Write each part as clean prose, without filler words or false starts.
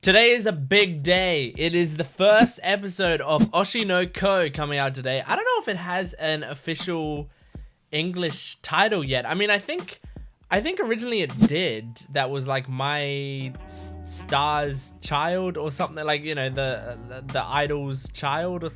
Today is a big day. It is the first episode of Oshinoko coming out today. I don't know if it has an official English title yet. I mean, I think originally it did. That was like My Star's Child or something, like, you know, the idol's child, or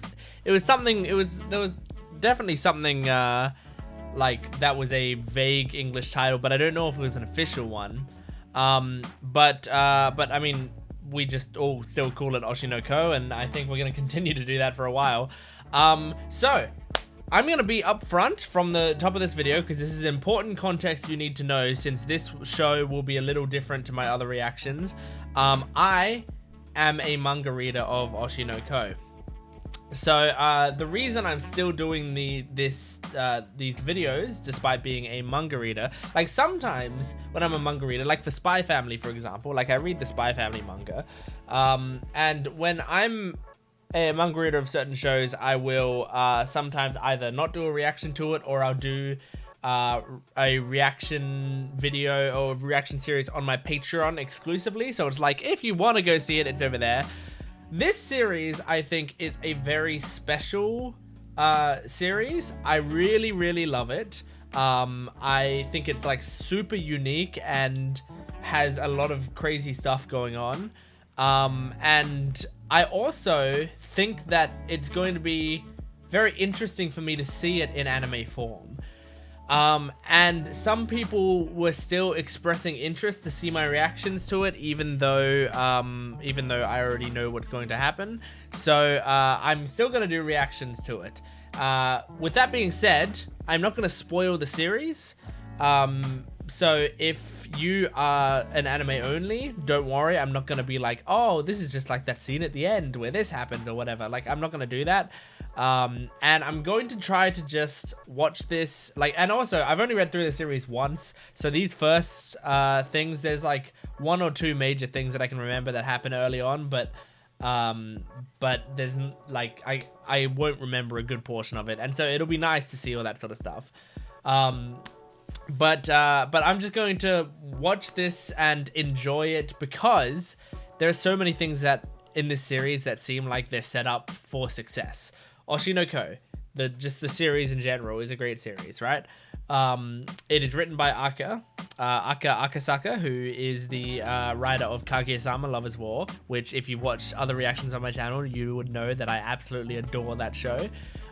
it was something. There was definitely something like that was a vague English title, but I don't know if it was an official one. But I mean, we just all still call it Oshinoko, and I think we're going to continue to do that for a while. So I'm going to be up front from the top of this video because this is important context you need to know, since this show will be a little different to my other reactions. I am a manga reader of Oshinoko. So the reason I'm still doing these videos, despite being a manga reader, like sometimes when I'm a manga reader, like for Spy Family, for example, like I read the Spy Family manga, and when I'm a manga reader of certain shows, I will sometimes either not do a reaction to it, or I'll do a reaction video or reaction series on my Patreon exclusively. So it's like, if you want to go see it, it's over there. This series, I think, is a very special series. I really, really love it. I think it's like super unique and has a lot of crazy stuff going on. And I also think that it's going to be very interesting for me to see it in anime form. And some people were still expressing interest to see my reactions to it, even though I already know what's going to happen. So I'm still going to do reactions to it. With that being said, I'm not going to spoil the series. So if you are an anime only, don't worry. I'm not going to be like, oh, this is just like that scene at the end where this happens or whatever. Like, I'm not going to do that. And I'm going to try to just watch this, like, and also I've only read through the series once, so these first things, there's like one or two major things that I can remember that happened early on, but there's like I won't remember a good portion of it, and so it'll be nice to see all that sort of stuff. But I'm just going to watch this and enjoy it, because there are so many things that in this series that seem like they're set up for success. Oshinoko, just the series in general, is a great series, right? It is written by Aka Akasaka, who is the writer of Kaguya-sama Lovers' War, which, if you've watched other reactions on my channel, you would know that I absolutely adore that show.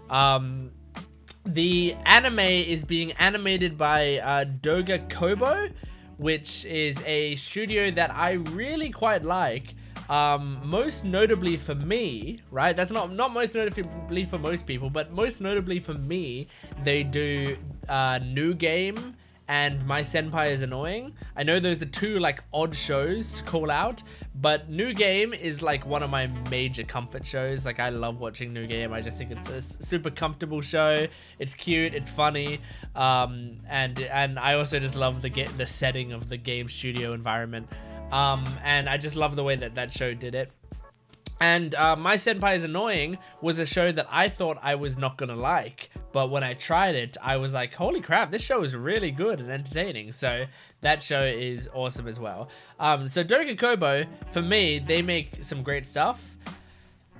The anime is being animated by Doga Kobo, which is a studio that I really quite like. Most notably for me, right? That's not most notably for most people, but most notably for me, they do New Game and My Senpai is Annoying. I know those are two like odd shows to call out, but New Game is like one of my major comfort shows. Like, I love watching New Game. I just think it's a super comfortable show. It's cute, it's funny, and I also just love the setting of the game studio environment. And I just love the way that show did it. And My Senpai is Annoying was a show that I thought I was not gonna like, but when I tried it, I was like, holy crap, this show is really good and entertaining. So that show is awesome as well. So Doga Kobo, for me, they make some great stuff.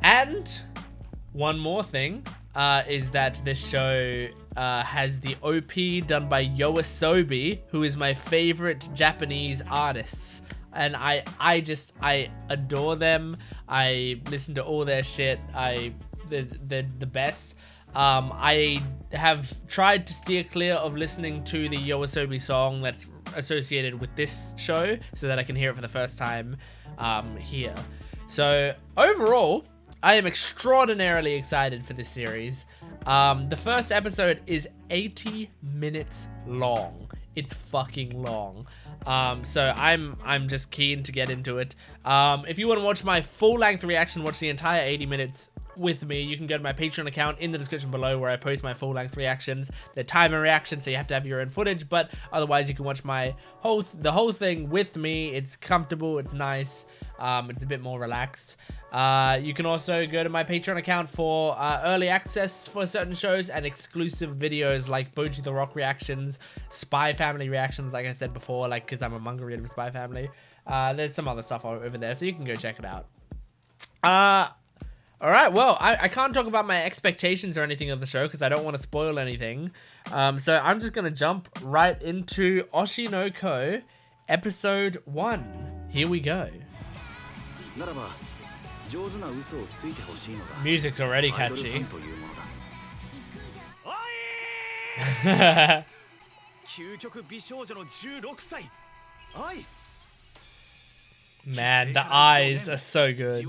And one more thing is that this show has the OP done by YOASOBI, who is my favorite Japanese artists. And I adore them. I listen to all their shit. They're the best. I have tried to steer clear of listening to the YOASOBI song that's associated with this show, so that I can hear it for the first time here. So overall, I am extraordinarily excited for this series. The first episode is 80 minutes long. It's fucking long. So I'm just keen to get into it. If you want to watch my full-length reaction, watch the entire 80 minutes with me, you can go to my Patreon account in the description below, where I post my full-length reactions. They're timer reactions, so you have to have your own footage, but otherwise you can watch the whole thing with me. It's comfortable, it's nice, it's a bit more relaxed. You can also go to my Patreon account for early access for certain shows and exclusive videos like Boji the Rock reactions, Spy Family reactions, like I said before, like, because I'm a manga reader of Spy Family. There's some other stuff over there, so you can go check it out. All right, well, I can't talk about my expectations or anything of the show because I don't want to spoil anything. So I'm just going to jump right into Oshinoko episode 1. Here we go. Music's already catchy. Man, the eyes are so good.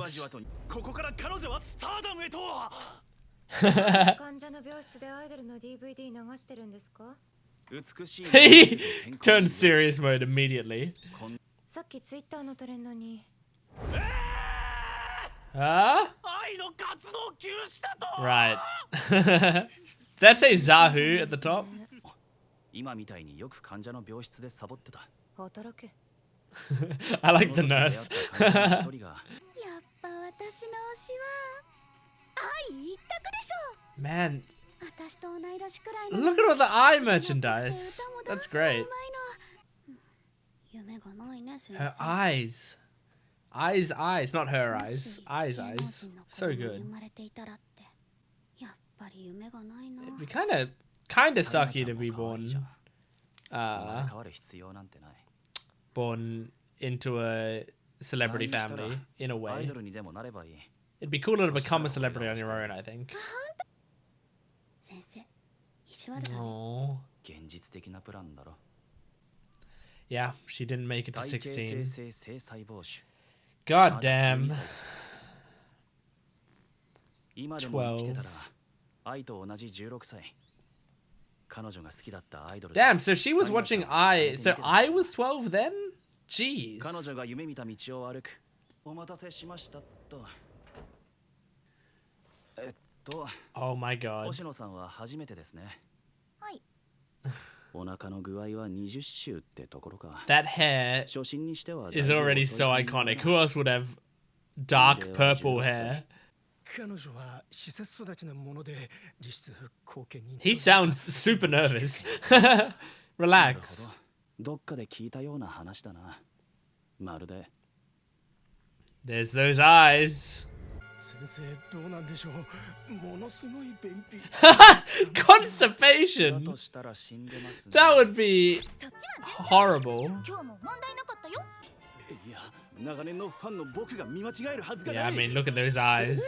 He turned serious mode immediately. Huh? Right. That say Zahu at the top? I like the nurse. Man, look at all the eye merchandise. That's great. Her eyes. Eyes, not her eyes. Eyes. So good. It'd be kind of sucky to be born into a celebrity family in a way. It'd be cooler to become a celebrity on your own, I think. Aww. Yeah, she didn't make it to 16. God damn. 12. Damn, so she was watching I. So I was 12 then? Jeez. Oh my god. That hair is already so iconic. Who else would have dark purple hair? He sounds super nervous. Relax. There's those eyes. Constipation. That would be horrible. Yeah, I mean, look at those eyes.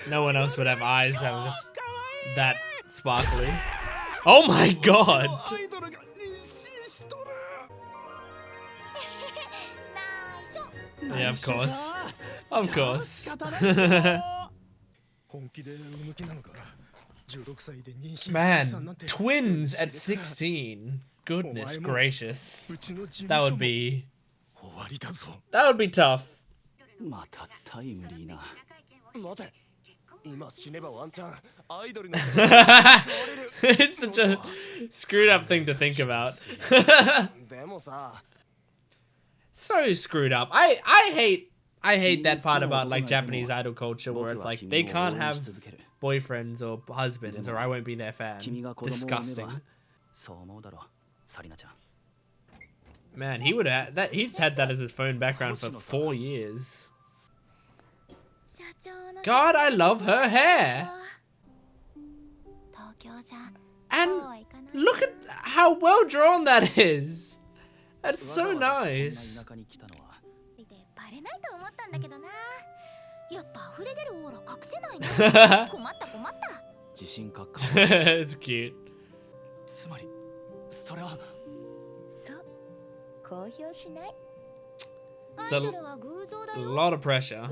No one else would have eyes that were just that sparkly. Oh my god. Yeah, of course. Of course. Man, twins at 16. Goodness gracious. That would be tough. It's such a screwed up thing to think about. So screwed up. I hate that part about like Japanese idol culture where it's like they can't have boyfriends or husbands or I won't be their fan. Disgusting. Man, he's had that as his phone background for 4 years. God, I love her hair. And look at how well drawn that is. That's so nice. It's cute. It's a lot of pressure.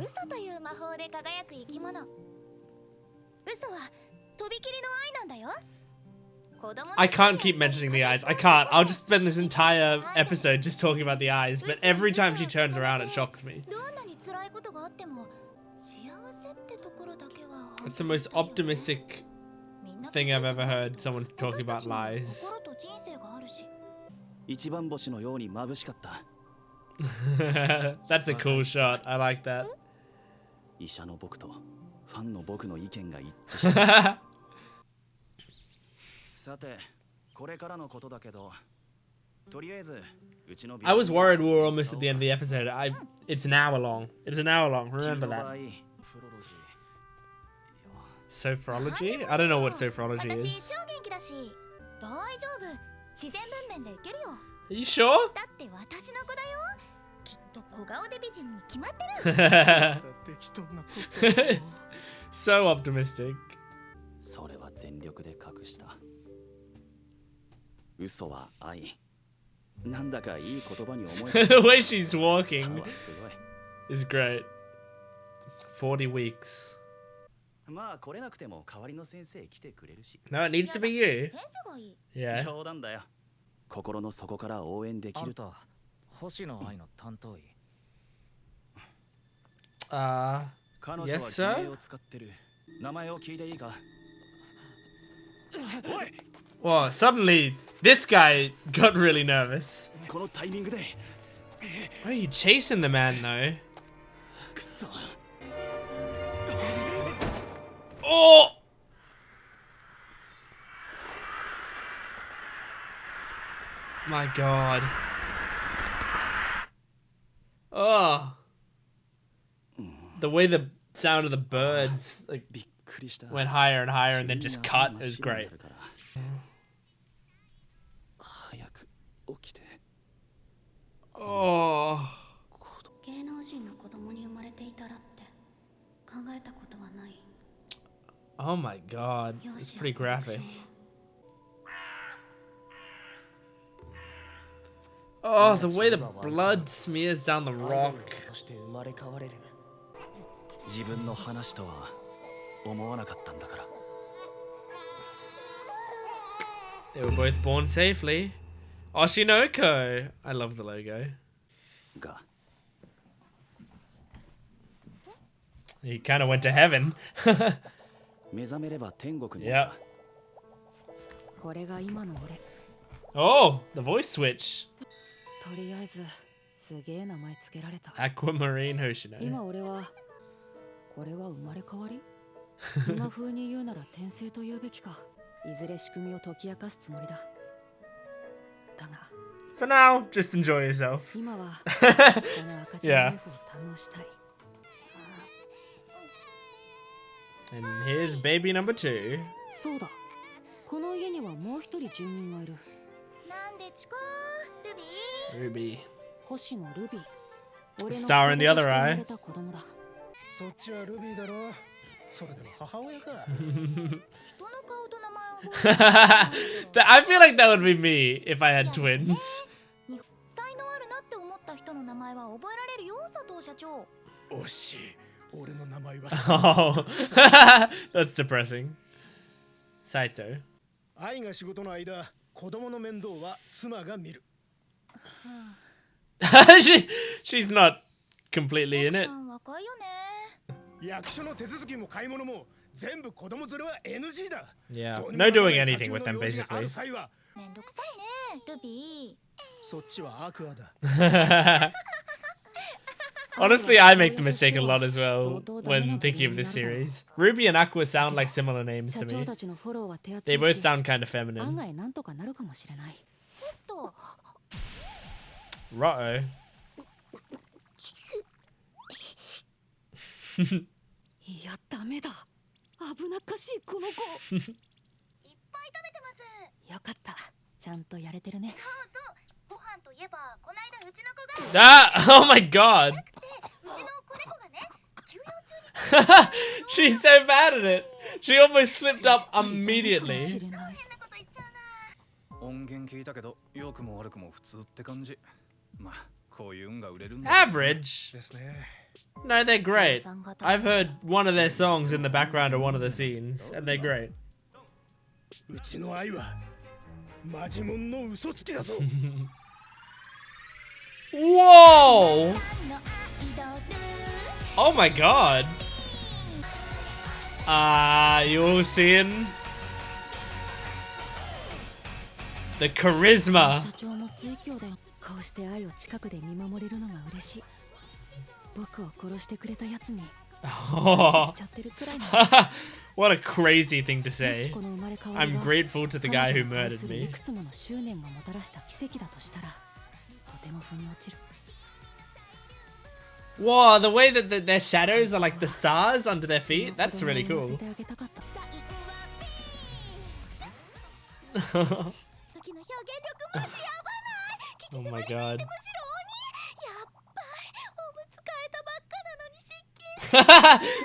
I can't keep mentioning the eyes. I can't. I'll just spend this entire episode just talking about the eyes, but every time she turns around, it shocks me. It's the most optimistic thing I've ever heard someone talking about lies. That's a cool shot. I like that. I was worried we were almost at the end of the episode. It's an hour long. It's an hour long. Remember that. Sophrology? I don't know what sophrology is. Are you sure? So optimistic. The way she's walking is great. 40 weeks. No, it needs to be you. Yeah. Yes, sir? Well, suddenly, this guy got really nervous. Why are you chasing the man, though? Oh! My god. Oh. The way the sound of the birds like went higher and higher and then just cut is great. Oh. Oh my god, it's pretty graphic. Oh, the way the blood smears down the rock. They were both born safely. Oshinoko! I love the logo. He kind of went to heaven. Yeah. Oh, the voice switch. Aquamarine Hoshino. For now, just enjoy yourself. Yeah. And here's baby number 2. Ruby. Star in the other eye. I feel like that would be me if I had twins. Oh, that's depressing. Saito. She's not completely in it. Yeah, no doing anything with them basically. Honestly, I make the mistake a lot as well when thinking of this series. Ruby and Aqua sound like similar names to me. They both sound kind of feminine. Ruh-oh. Oh my god. She's so bad at it. She almost slipped up immediately. Average? No, they're great. I've heard one of their songs in the background of one of the scenes, and they're great. Whoa! Oh my god. You all seeing the charisma. Oh. What a crazy thing to say. I'm grateful to the guy who murdered me. Whoa, the way that their shadows are like the stars under their feet, that's really cool. Oh my god.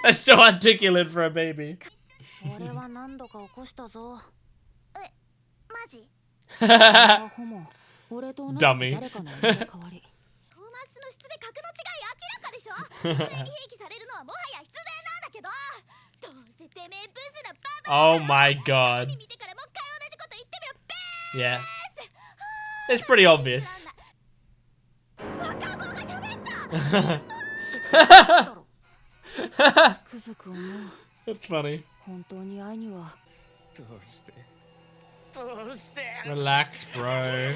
That's so articulate for a baby. Dummy. Oh my god. Yeah. It's pretty obvious. That's funny. Relax, bro.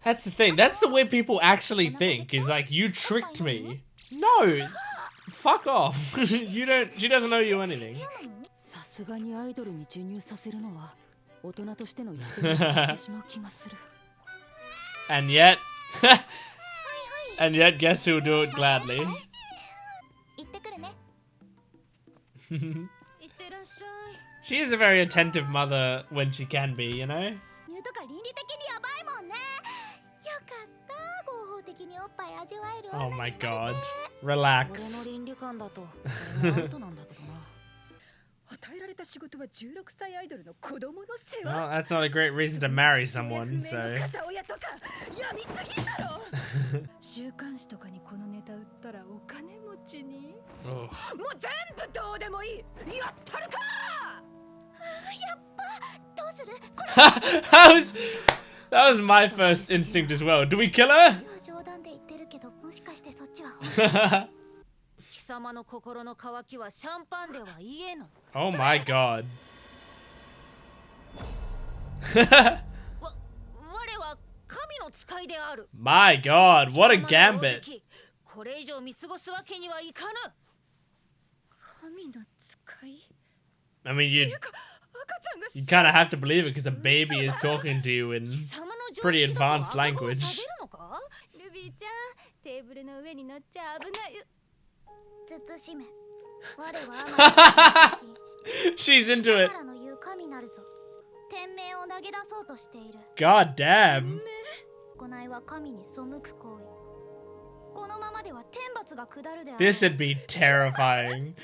That's the thing. That's the way people actually think. Is like, you tricked me. No. Fuck off. You don't. She doesn't owe you anything. And yet, and yet, guess who'll do it gladly? She is a very attentive mother when she can be, you know? Oh my god. Relax. Well, that's not a great reason to marry someone, so... Oh. That was my first instinct as well. Do we kill her? Oh my god. My god, what a gambit. I mean, you kind of have to believe it because a baby is talking to you in pretty advanced language. She's into it. God damn. This would be terrifying.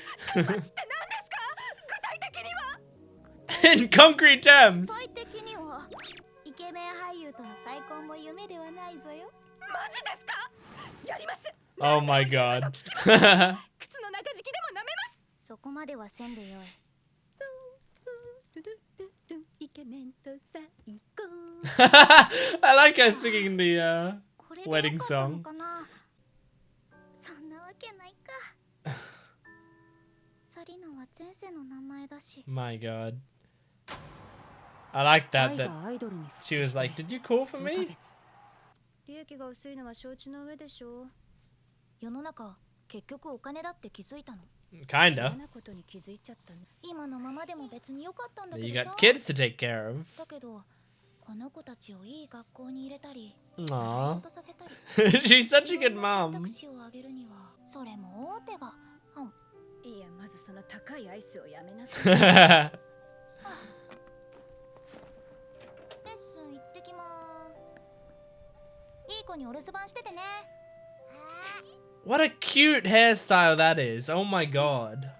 In concrete terms. Oh my god. I like her singing the wedding song. My god. I like that she was like, did you call for me? Kinda. You got kids to take care of. Aww. She's such a good mom. What a cute hairstyle that is. Oh my god.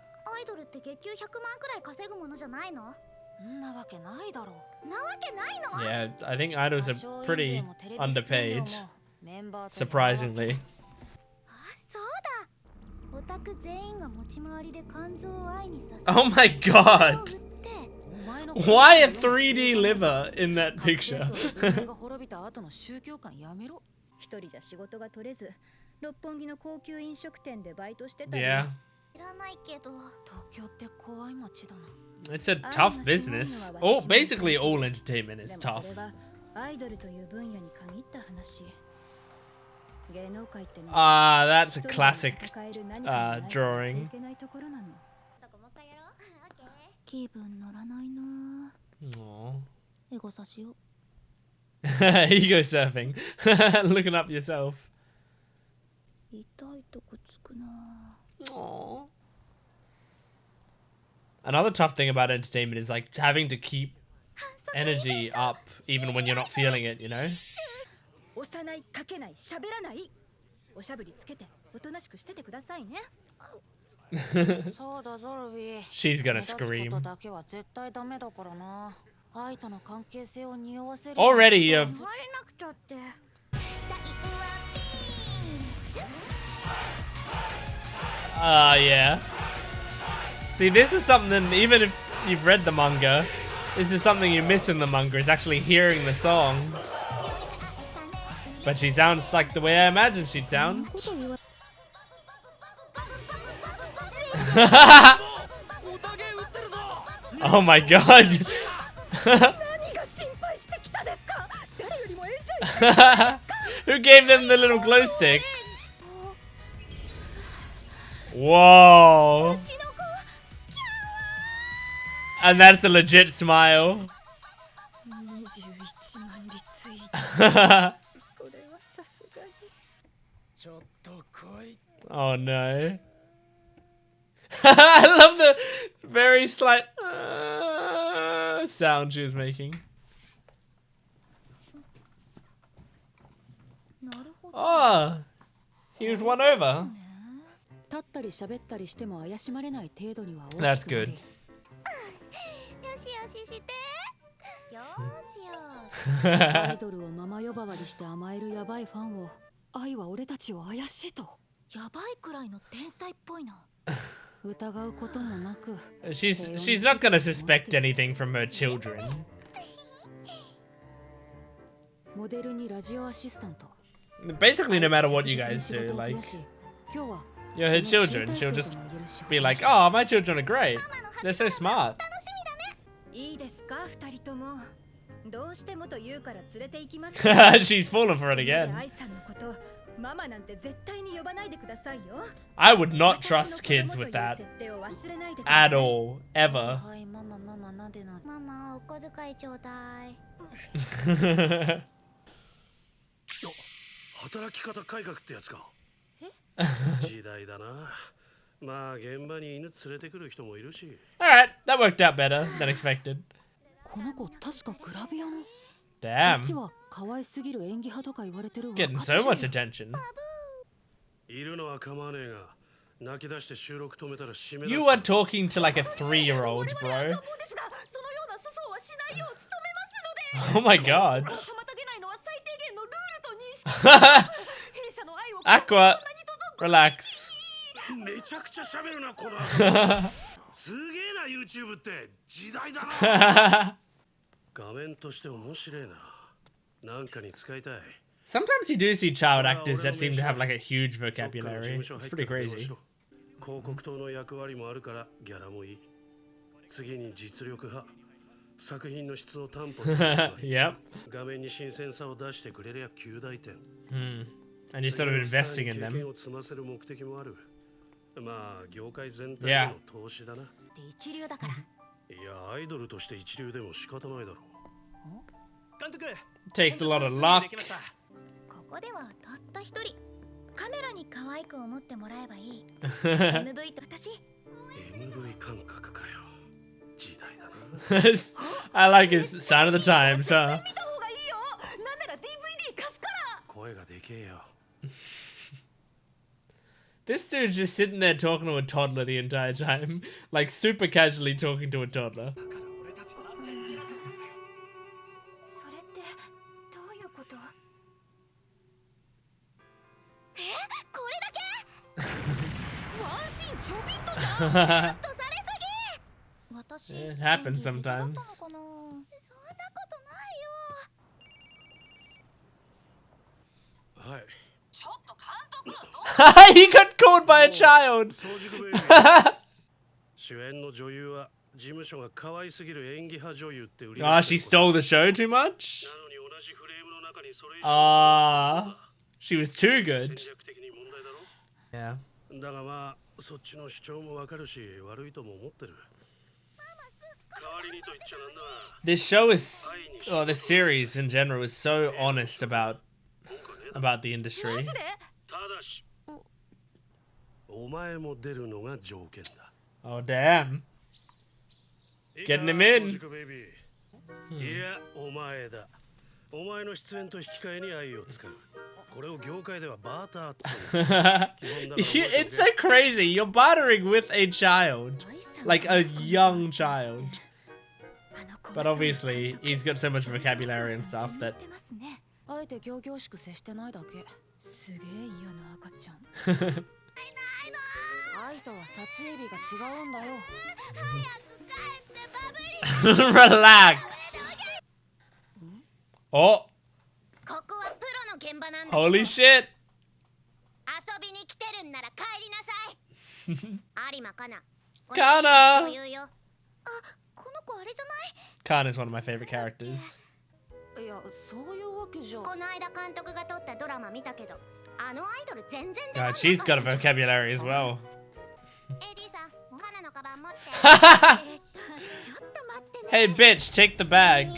Yeah, I think idols are pretty underpaid. Surprisingly. Oh my god. Why a 3D liver in that picture? Yeah. It's a tough business. Oh, basically all entertainment is tough. Ah, that's a classic drawing. Aww. Ego surfing. Looking up yourself. Aww. Another tough thing about entertainment is like having to keep energy up even when you're not feeling it, you know? She's gonna scream. Already, yeah. See, this is something, even if you've read the manga, this is something you miss in the manga, is actually hearing the songs. But she sounds like the way I imagined she'd sound. Oh my god. Who gave them the little glow sticks? Whoa. And that's a legit smile. Oh no. I love the very slight sound she was making. Oh, he was won over. That's good. She's not gonna suspect anything from her children. Basically, no matter what you guys do, like, you're her children. She'll just be like, "Oh, my children are great. They're so smart." She's fallen for it again. I would not trust kids with that at all, ever. Alright, that worked out better than expected. Damn. Getting so much attention. You are talking to like a 3-year-old, bro. Oh my god. Aqua, relax. Sometimes you do see child actors that seem to have like a huge vocabulary. It's pretty crazy. Yep. And you're sort of investing in them. Yeah. Takes a lot of luck. I like his sign of the times, huh? This dude's just sitting there talking to a toddler the entire time. Like super casually talking to a toddler. It happens sometimes. He got called by a child. Ah, she stole the show too much? Ah. She was too good. Yeah. This show is, or this series in general, is so honest about the industry. Oh damn! Getting him in. It's so crazy. You're bartering with a child, like a young child. But obviously, he's got so much vocabulary and stuff that. Relax. Oh. Holy shit. Kana. Kana is one of my favorite characters. God, she's got a vocabulary as well. Hey bitch, take the bag.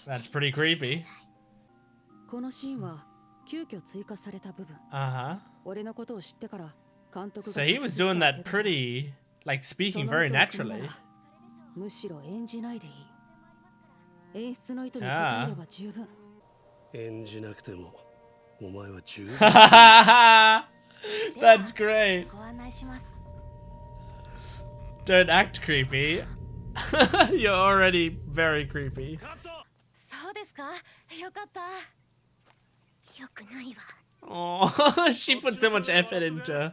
That's pretty creepy. Uh-huh. So he was doing that pretty, like speaking very naturally. Ah. That's great. Don't act creepy. You're already very creepy. Oh, she put so much effort into.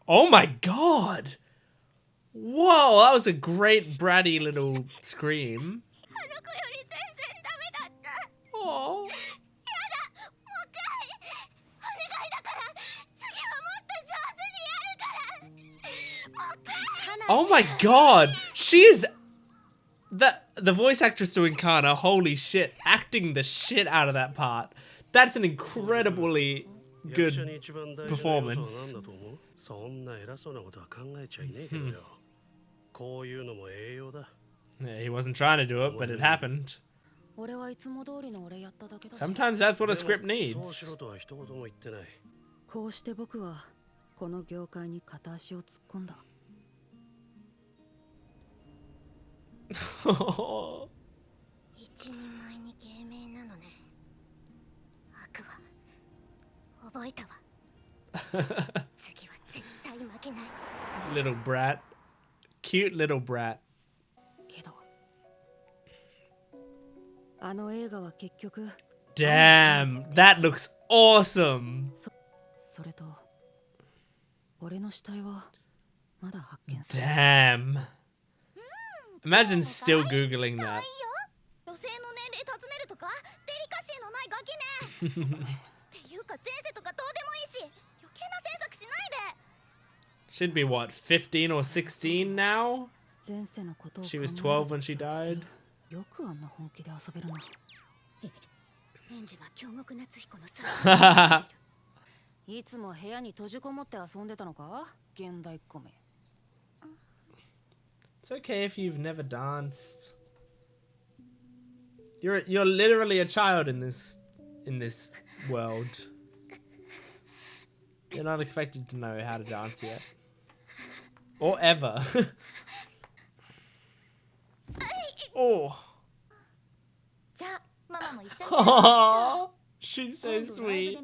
Oh my god! Whoa, that was a great bratty little scream. Oh. Oh my god! She is the voice actress doing Kana, holy shit, acting the shit out of that part. That's an incredibly good performance. Yeah, he wasn't trying to do it, but it happened. Sometimes that's what a script needs. Little brat. Cute little brat. Damn, that looks awesome. Damn. Imagine still Googling that. She'd be what, 15 or 16 now? She was 12 when she died. It's okay if you've never danced. You're literally a child in this world. You're not expected to know how to dance yet. Or ever. Oh. Oh, she's so sweet.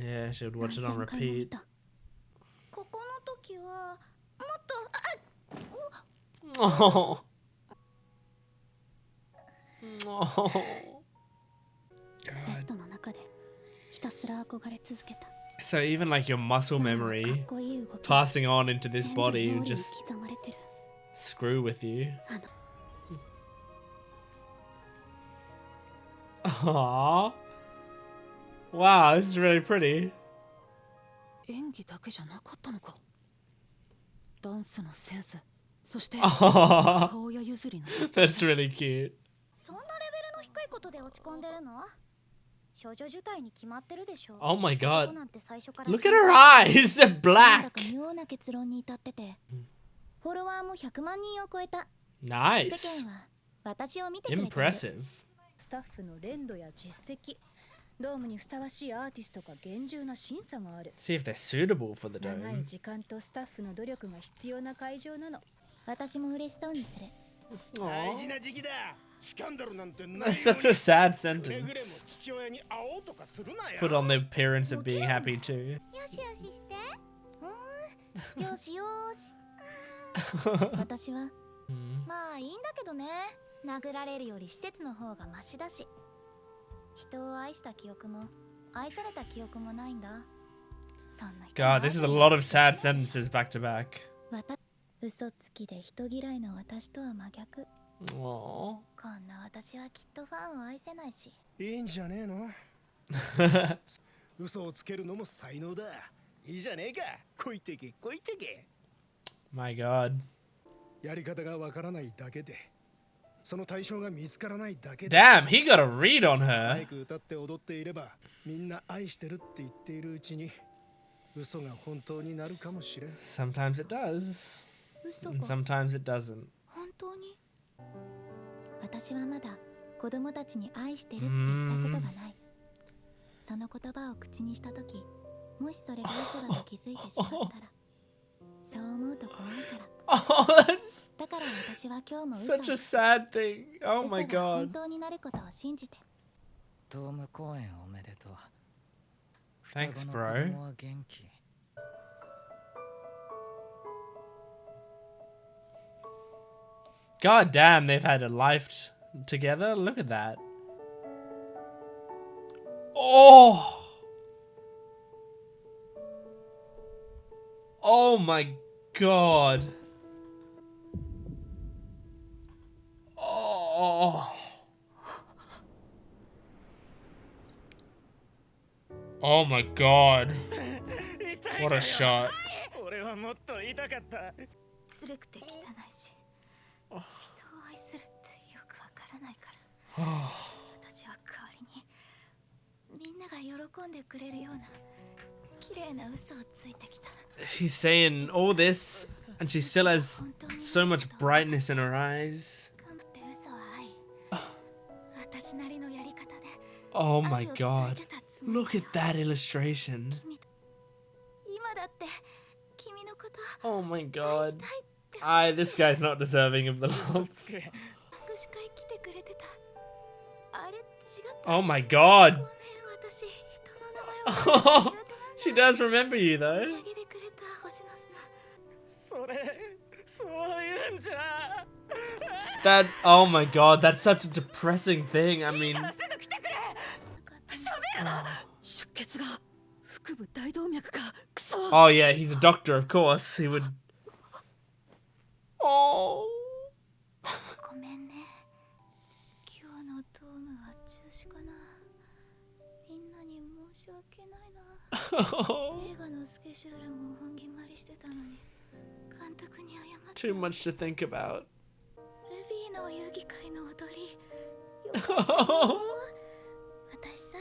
Yeah, she would watch it on repeat. Oh. Oh. God. So even like your muscle memory passing on into this body would just screw with you. Aww. Wow, this is really pretty. Oh, that's really cute. そんなレベルの低いことで落ち込んでるの？少女受胎に決まってるでしょ。 Oh my god. なんて最初から Look at her eyes. They're なんだ black. か妙な結論に至ってて、フォロワーも100万人を超えた。 Nice. 世間は私を見てくれてる。 Impressive. スタッフの連度や実績、ドームにふさわしいアーティストが厳重な審査がある。 See if they're suitable for the 長い dome. 時間とスタッフの努力が必要な会場なの。私も嬉しそうにする。 Aw. 大事な時期だ。スキャンダルなんてないよ That's such a sad くれぐれも sentence. 父親に会おうとかするなよ Put on the appearance of being happy too. よしよしして。よしよし。私は まあいいんだけどね。殴られるより施設の方がマシだし。人を愛した記憶も愛された記憶もないんだ。そんな人 God, this is a lot of sad sentences back to back. 嘘つきで人嫌いの私とは真逆。 Aww. こんな私はきっとファンを愛せないし。いいんじゃねえの嘘をつけるのも才能だ。いいじゃねえか。こいてけこいてけ。 My God. やり方がわからないだけで、その対象が見つからないだけで。 Damn, he got a read on 早 her. く歌って踊っていれば、みんな愛してるって言っているうちに、嘘が本当になるかもしれん。 Sometimes it does, 嘘 and が sometimes it doesn't. 本当に？私はまだ子供たちに愛してるって言ったことがない。その言葉を口にしたとき、もしそれが嘘だと気づいてしまったら、そう思うと怖いから。 Oh, that's だから私は今日も嘘 such a sad thing. Oh 嘘 my が本 God. 当になることを信じて。ドーム公演おめでとう。 Thanks, 双子の bro. 子供は元気。 God damn, they've had a life together. Look at that. Oh. Oh my God. Oh. Oh my God. What a shot. 俺はもっと痛かった。ずるくて汚いし、人を愛するってよくわからないから。私は代わりにみんなが喜んでくれるような綺麗な嘘をついてきた。 He's saying all this, and she still has so much brightness in her eyes. 頑張って嘘は愛。私なりのやり方で Oh 愛 my を伝 God. えてたつもり Look だ。 at that illustration. 今だって君のこと Oh my 愛 God. したいって。 This guy's not deserving of the love. 握手会来てくれてた。あれ違った。 Oh my ご God. めん、私人の名前を Oh, she does remember you 盛 though. り上げてくれた星の砂。それ、そういうんじゃ。 That, oh my God, that's such a depressing thing. I mean, 出血が腹部大動脈か。クソ。 oh yeah, he's a doctor, of course. He would. Oh. ごめんね。今日のドームは中止かな。みんなに申し訳ないな。映画のスケジュールも本決まりしてたのに、監督に謝って。 Too much to think about. ルビーの遊戯会の踊り。よかったよ。私さ、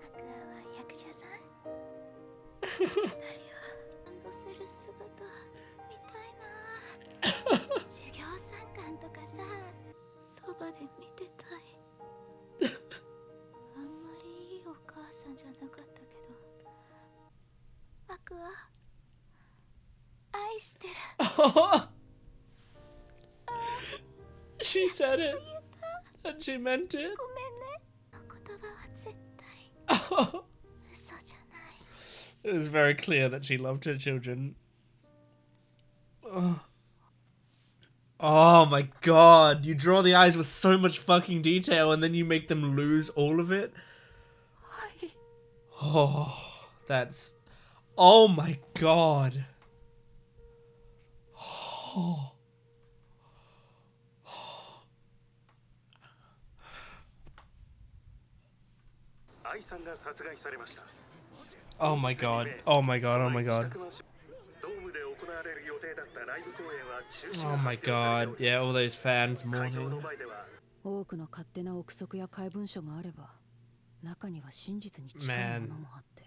アクアは役者さん。二人をランドセル姿見たいな。授業参観とかさ、そばで見てたい。あんまりいいお母さんじゃなかったけど、アクア愛してる。 She said it, and she meant it. ごめんね。言葉は絶対嘘じゃない。 It was very clear that she loved her children. Ugh. Oh my God, you draw the eyes with so much fucking detail and then you make them lose all of it? Oh, that's... Oh my God. Oh. Oh my God. Oh my God. Oh my God. Oh my god, yeah, all those fans mourning. 多くの勝手な憶測や怪文書があれば、中には真実に近いものもあって。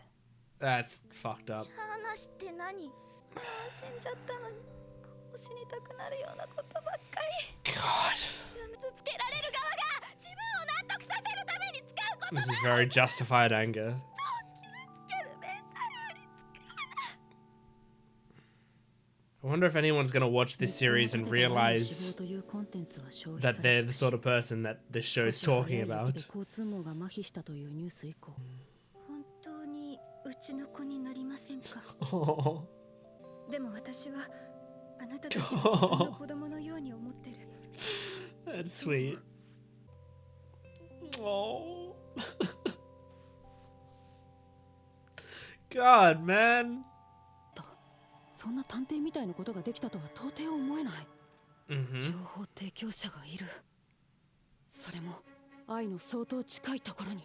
That's fucked up. 話って何？もう死んじゃったのに、こう死にたくなるようなことばっかり。God. 傷つけられる側が自分を納得させるために使うことだ。 This is very justified anger. 傷つける弁済より使うな。 I wonder if anyone's gonna watch this series and realize that they're the sort of person that this show is talking about. 交通網が麻痺したというニュース以降。本当にうちの子になりませんか？ Oh, でも私はあなたたちを自分の子供のように思ってる。 that's sweet. Oh. God, man. そんな探偵みたいなことができたとは到底思えない。 Mm-hmm. 情報提供者がいる。それも愛の相当近いところに。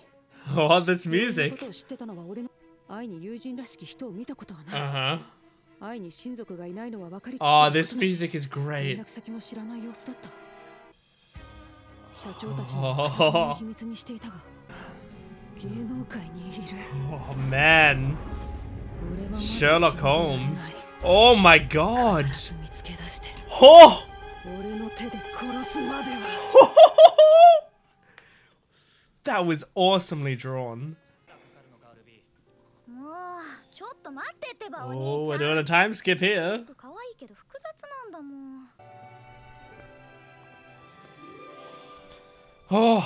Oh, that's そのこ music. とを知ってたのは俺の愛に友人らしき人を見たことはない。Uh-huh. 愛に親族がいないのは分かりきって Oh, いる this ことだし music is 連 great. 絡先も知らない様子だった。社長たちの秘密にしていたが、芸能界にいる。 Oh, man. 俺はまだ Sherlock 信じられない。 Holmes. Oh my god. 見つけ出して、 Oh! 俺の手で殺すまでは。That was awesomely drawn. もうちょっと待ってってばお Oh, 兄 we're ちゃ doing ん。 a time skip here. 可愛いけど複雑なんだもん。 Oh.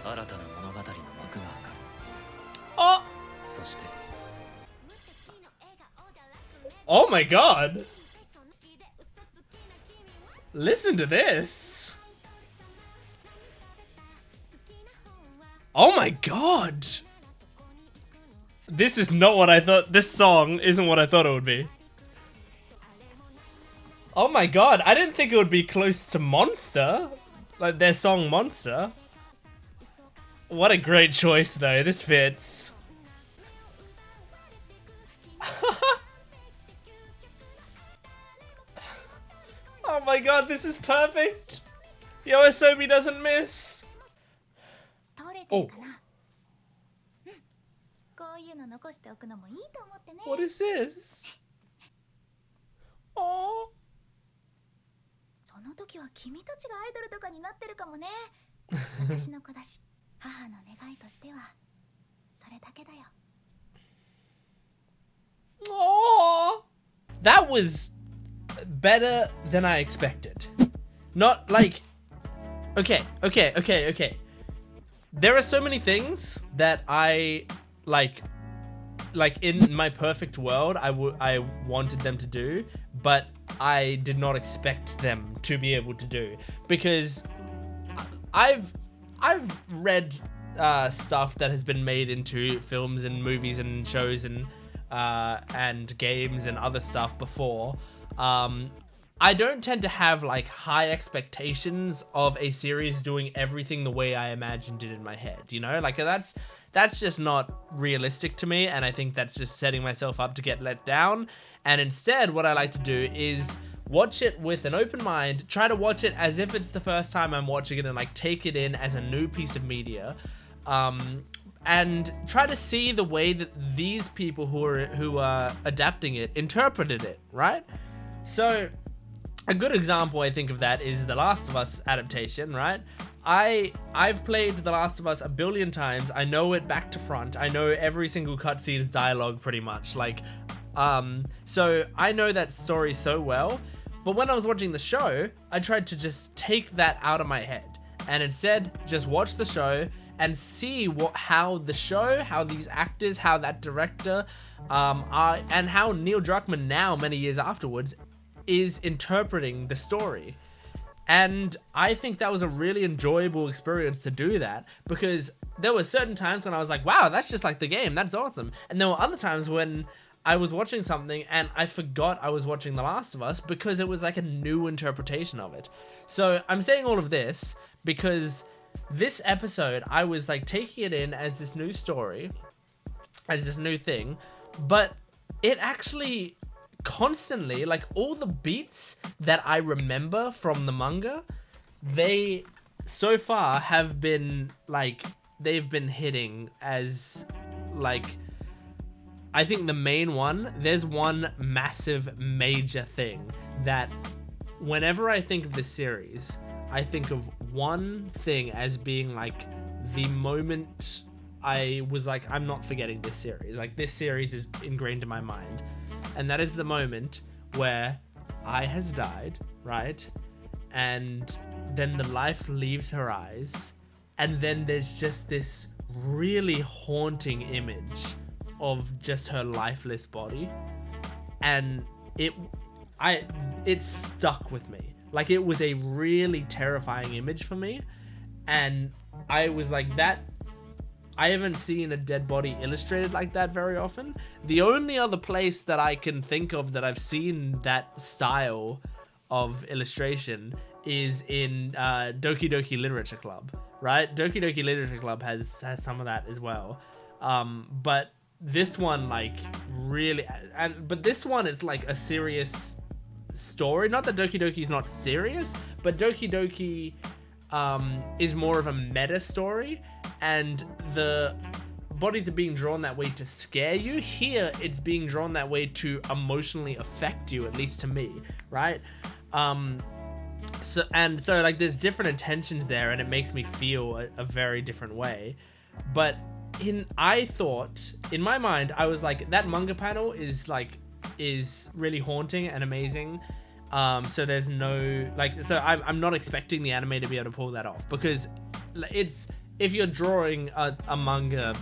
新たな物語の幕が上がる。 Oh. そして Oh my god. Listen to this. Oh my god. This is not what I thought. This song isn't what I thought it would be. Oh my god. I didn't think it would be close to Monster. Like their song Monster. What a great choice though. This fits. Oh my god, this is perfect. Yoasobi doesn't miss. 取れてるかな。うん。こういうの残しておくのもいいと思ってね。 What is this? Oh. その時は君たちがアイドルとかになってるかもね。私の子だし、母の願いとしてはそれだけだよ。 Oh. That was better than I expected. Not like okay. There are so many things that I like in my perfect world I wanted them to do, but I did not expect them to be able to do, because I've read stuff that has been made into films and movies and shows and games and other stuff before. I don't tend to have like high expectations of a series doing everything the way I imagined it in my head, you know? Like that's just not realistic to me, and I think that's just setting myself up to get let down. And instead, what I like to do is watch it with an open mind, try to watch it as if it's the first time I'm watching it and like take it in as a new piece of media. And try to see the way that these people who are adapting it interpreted it, right? So a good example I think of that is the Last of Us adaptation, right? I've played The Last of Us a billion times. I know it back to front. I know every single cutscene's dialogue pretty much. Like, so I know that story so well. But when I was watching the show, I tried to just take that out of my head and instead just watch the show and see how the show, how these actors, how that director, are, and how Neil Druckmann now, many years afterwards, is interpreting the story. And I think that was a really enjoyable experience to do that, because there were certain times when I was like, wow, that's just like the game, that's awesome. And there were other times when I was watching something and I forgot I was watching The Last of Us because it was like a new interpretation of it. So I'm saying all of this because this episode, I was like taking it in as this new story, as this new thing, but it actually constantly, like, all the beats that I remember from the manga, they so far have been, like, they've been hitting as, like, I think the main one, there's one massive major thing that whenever I think of this series, I think of one thing as being, like, the moment I was like, I'm not forgetting this series. Like, this series is ingrained in my mind. And that is the moment where Ai has died, right? And then the life leaves her eyes. And then there's just this really haunting image of just her lifeless body. And it stuck with me. Like, it was a really terrifying image for me. And I was like, that... I haven't seen a dead body illustrated like that very often. The only other place that I can think of that I've seen that style of illustration is in Doki Doki Literature Club, right? Doki Doki Literature Club has some of that as well. But this one, like, really... But this one is, like, a serious story. Not that Doki Doki is not serious, but Doki Doki is more of a meta story, and the bodies are being drawn that way to scare you. Here, it's being drawn that way to emotionally affect you, at least to me, right? So like, there's different intentions there, and it makes me feel a very different way. But I thought, in my mind, I was like, that manga panel is really haunting and amazing. So there's no, like, so I'm not expecting the anime to be able to pull that off, because if you're drawing a manga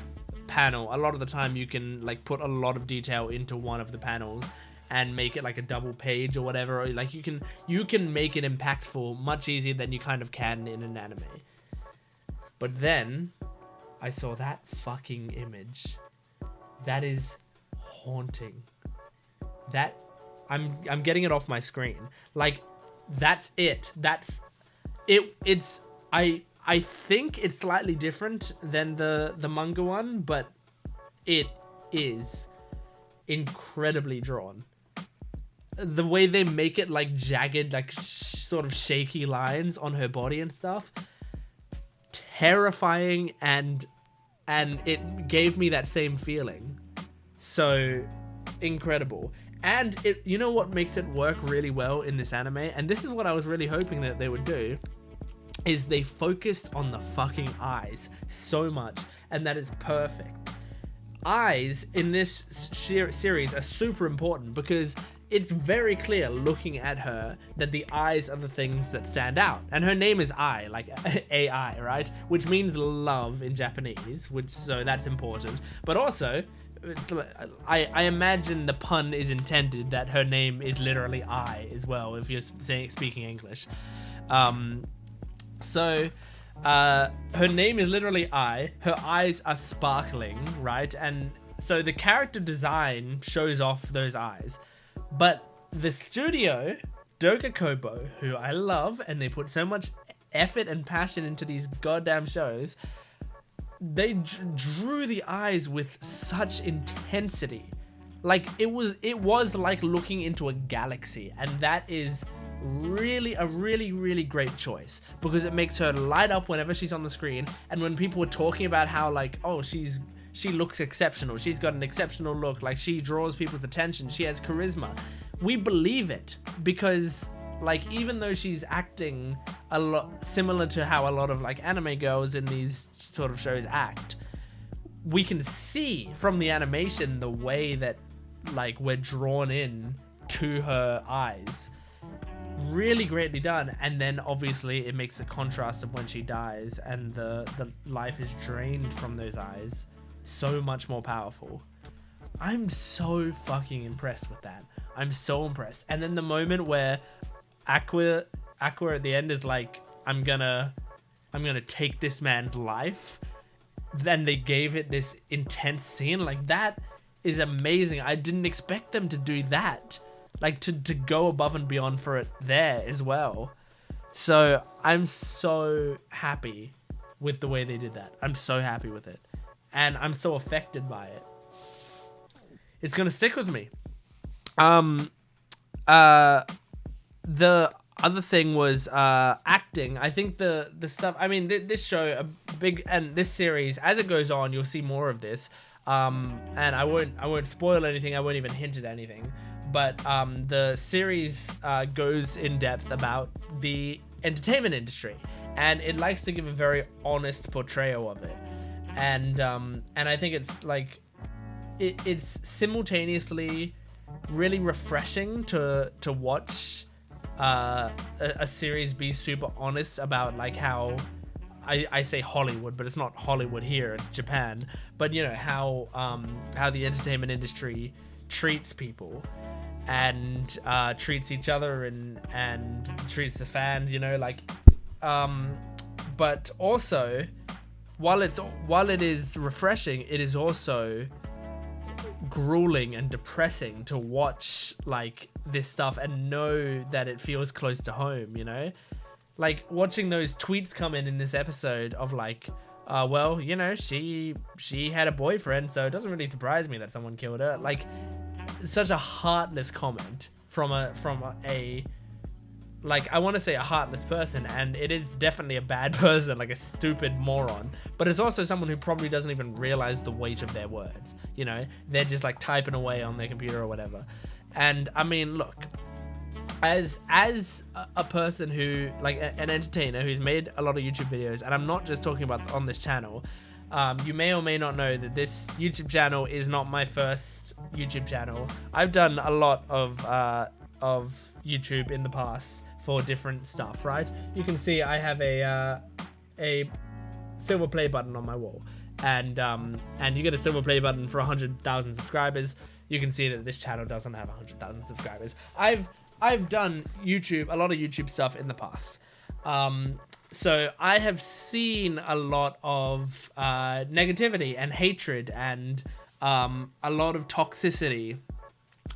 panel, a lot of the time you can, like, put a lot of detail into one of the panels and make it like a double page or whatever, or like you can make it impactful much easier than you kind of can in an anime. But then I saw that fucking image. That is haunting. That I'm getting it off my screen. Like, that's it. That's it. I think it's slightly different than the manga one, but it is incredibly drawn. The way they make it, like, jagged, like, sort of shaky lines on her body and stuff, terrifying, and it gave me that same feeling. So incredible. And you know what makes it work really well in this anime, and this is what I was really hoping that they would do, is they focused on the fucking eyes so much, and that is perfect. Eyes in this series are super important, because it's very clear looking at her that the eyes are the things that stand out. And her name is Ai, like AI, right? Which means love in Japanese, so that's important. But also, I imagine the pun is intended that her name is literally I as well, if you're speaking English. So her name is literally I. Her eyes are sparkling, right? And so the character design shows off those eyes. But the studio, Doga Kobo, who I love, and they put so much effort and passion into these goddamn shows, they drew the eyes with such intensity. Like, it was like looking into a galaxy, and that is really a really great choice, because it makes her light up whenever she's on the screen. And when people were talking about how, like, oh, she looks exceptional, she's got an exceptional look, like, she draws people's attention, she has charisma, we believe it, because, like, even though she's acting a lot similar to how a lot of, like, anime girls in these sort of shows act, we can see from the animation the way that, like, we're drawn in to her eyes. Really greatly done. And then obviously it makes the contrast of when she dies and the life is drained from those eyes so much more powerful. I'm so fucking impressed with that. I'm so impressed. And then the moment where Aqua at the end is like, I'm gonna take this man's life, then they gave it this intense scene. Like, that is amazing. I didn't expect them to do that, like, to go above and beyond for it there as well. So I'm so happy with the way they did that. I'm so happy with it, and I'm so affected by it. It's gonna stick with me. The other thing was acting. I think the stuff. I mean, this show, this series, as it goes on, you'll see more of this. And I won't spoil anything. I won't even hint at anything. But the series goes in depth about the entertainment industry, and it likes to give a very honest portrayal of it. And I think it's like it's simultaneously really refreshing to watch a series be super honest about like how I say Hollywood, but it's not Hollywood here, it's Japan. But you know how the entertainment industry treats people and treats each other and treats the fans, you know, like but also while it is refreshing, it is also grueling and depressing to watch like this stuff and know that it feels close to home, you know, like watching those tweets come in this episode of like well, you know, she had a boyfriend, so it doesn't really surprise me that someone killed her. Like such a heartless comment from a like, I want to say a heartless person, and it is definitely a bad person, like a stupid moron, but it's also someone who probably doesn't even realize the weight of their words, you know, they're just like typing away on their computer or whatever. And I mean, look, as a person who, like an entertainer who's made a lot of YouTube videos, and I'm not just talking about on this channel, you may or may not know that this YouTube channel is not my first YouTube channel. I've done a lot of YouTube in the past for different stuff, right? You can see I have a silver play button on my wall, and you get a silver play button for 100,000 subscribers. You can see that this channel doesn't have 100,000 subscribers. I've done a lot of YouTube stuff in the past. So I have seen a lot of negativity and hatred and a lot of toxicity,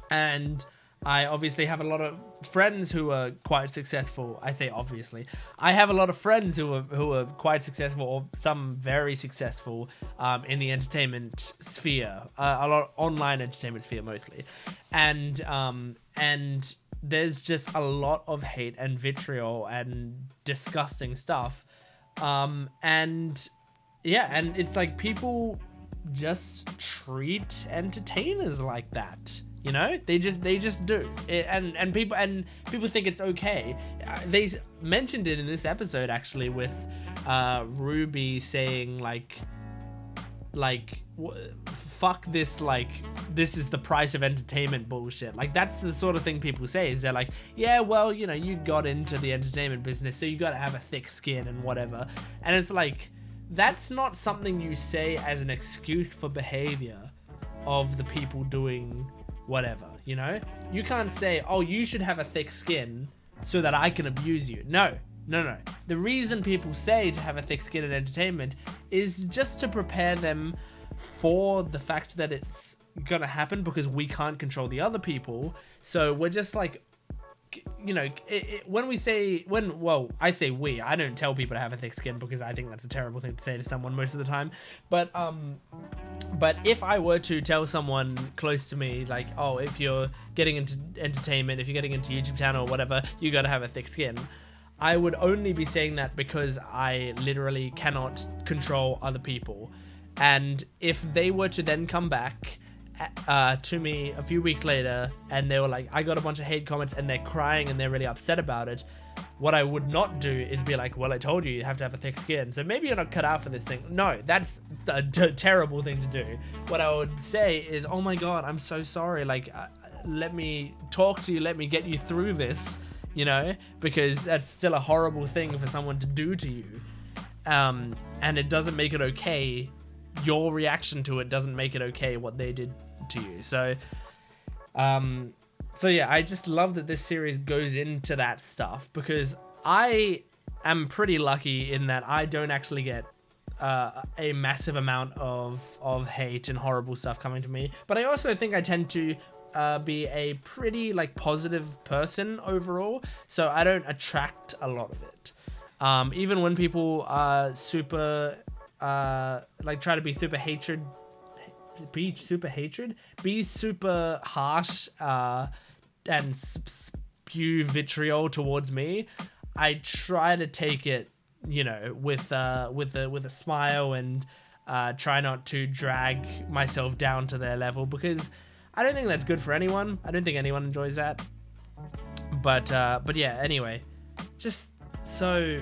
and I obviously have a lot of friends who are quite successful. I say obviously. I have a lot of friends who are quite successful, or some very successful in the entertainment sphere, a lot of online entertainment sphere mostly, and there's just a lot of hate and vitriol and disgusting stuff, and yeah, and it's like people just treat entertainers like that. You know, they just do it, and people think it's okay. They mentioned it in this episode actually with Ruby saying like fuck this, like this is the price of entertainment bullshit. Like that's the sort of thing people say, is they're like, yeah, well, you know, you got into the entertainment business, so you got to have a thick skin and whatever. And it's like, that's not something you say as an excuse for behavior of the people doing whatever, you know? You can't say, oh, you should have a thick skin so that I can abuse you. No. The reason people say to have a thick skin in entertainment is just to prepare them for the fact that it's gonna happen, because we can't control the other people. So we're just like, you know, I say we, I don't tell people to have a thick skin because I think that's a terrible thing to say to someone most of the time. But if I were to tell someone close to me, like, oh, if you're getting into entertainment, if you're getting into YouTube channel or whatever, you gotta have a thick skin, I would only be saying that because I literally cannot control other people. And if they were to then come back to me a few weeks later and they were like, I got a bunch of hate comments, and they're crying and they're really upset about it, what I would not do is be like, well, I told you have to have a thick skin, so maybe you're not cut out for this thing. No, that's a terrible thing to do. What I would say is, oh my god, I'm so sorry, like let me talk to you, let me get you through this, you know, because that's still a horrible thing for someone to do to you, and it doesn't make it okay. Your reaction to it doesn't make it okay what they did to you. So yeah, I just love that this series goes into that stuff, because I am pretty lucky in that I don't actually get a massive amount of hate and horrible stuff coming to me. But I also think I tend to be a pretty like positive person overall, so I don't attract a lot of it. Even when people are super like try to be super be super hatred, be super harsh, and spew vitriol towards me, I try to take it, you know, with a smile, and try not to drag myself down to their level, because I don't think that's good for anyone. I don't think anyone enjoys that. But yeah, anyway, just so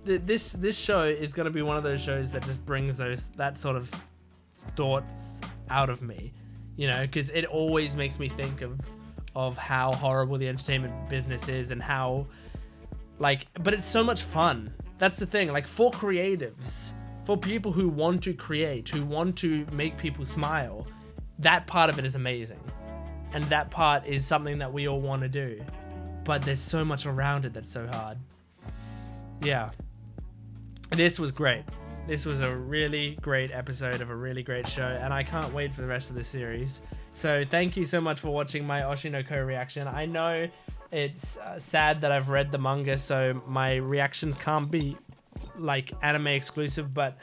this show is going to be one of those shows that just brings that sort of thoughts out of me, you know, because it always makes me think of how horrible the entertainment business is, and how, like, but it's so much fun. That's the thing, like, for creatives, for people who want to create, who want to make people smile, that part of it is amazing, and that part is something that we all want to do, but there's so much around it that's so hard. Yeah, this was great. This was a really great episode of a really great show, and I can't wait for the rest of the series. So thank you so much for watching my Oshinoko reaction. I know it's sad that I've read the manga, so my reactions can't be like anime exclusive, but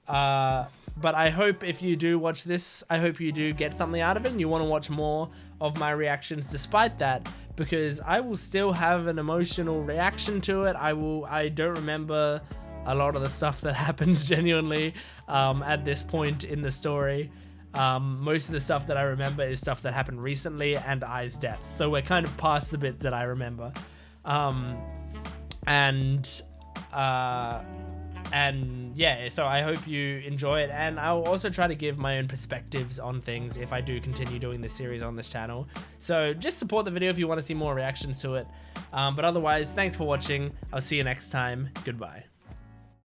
I hope if you do watch this, I hope you do get something out of it and you want to watch more of my reactions despite that, because I will still have an emotional reaction to it. I don't remember a lot of the stuff that happens genuinely at this point in the story. Most of the stuff that I remember is stuff that happened recently and Ai's death, so we're kind of past the bit that I remember. And yeah, so I hope you enjoy it, and I'll also try to give my own perspectives on things if I do continue doing this series on this channel. So just support the video if you want to see more reactions to it. But otherwise, thanks for watching. I'll see you next time. Goodbye.